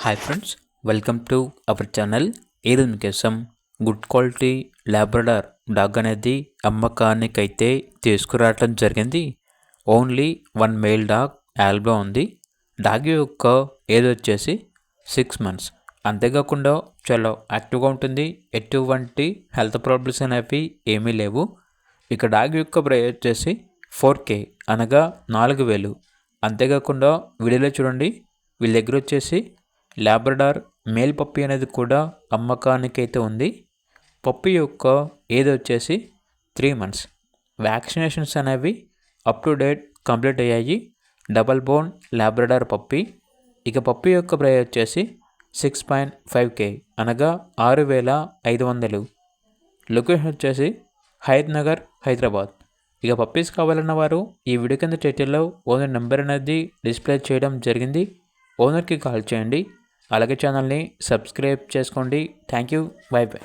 Hi friends, welcome to our channel. ఈరోజు మీకోసం good quality Labrador dog అనేది అమ్మకానికైతే తీసుకురావటం జరిగింది. Only one male dog Alba ఉంది. డాగ్ యొక్క ఏజ్ వచ్చేసి 6 months. అంతేకాకుండా చాలా యాక్టివ్గా ఉంటుంది. ఎటువంటి హెల్త్ ప్రాబ్లమ్స్ అనేవి ఏమీ లేవు. ఇక డాగ్ యొక్క ప్రైస్ వచ్చేసి 4K అనగా 4,000. అంతేకాకుండా వీడియోలో చూడండి, వీళ్ళ దగ్గర వచ్చేసి లాబ్రడార్ మేల్ పప్పి అనేది కూడా అమ్మకానికైతే ఉంది. పప్పి యొక్క ఏజ్ వచ్చేసి 3 months. వ్యాక్సినేషన్స్ అనేవి అప్ టు డేట్ కంప్లీట్ అయ్యాయి. డబల్ బోన్ లాబ్రడార్ పప్పి. ఇక పప్పి యొక్క ప్రైస్ వచ్చేసి 6.5K అనగా 6,500. లొకేషన్ వచ్చేసి హయత్ నగర్, హైదరాబాద్. ఇక పప్పీస్ కావాలన్న వారు ఈ వీడియో కింద టైటిల్లో ఓనర్ నెంబర్ అనేది డిస్ప్లే చేయడం జరిగింది. ఓనర్కి కాల్ చేయండి. అలాగే ఛానల్ని సబ్స్క్రైబ్ చేసుకోండి. Thank you. By by.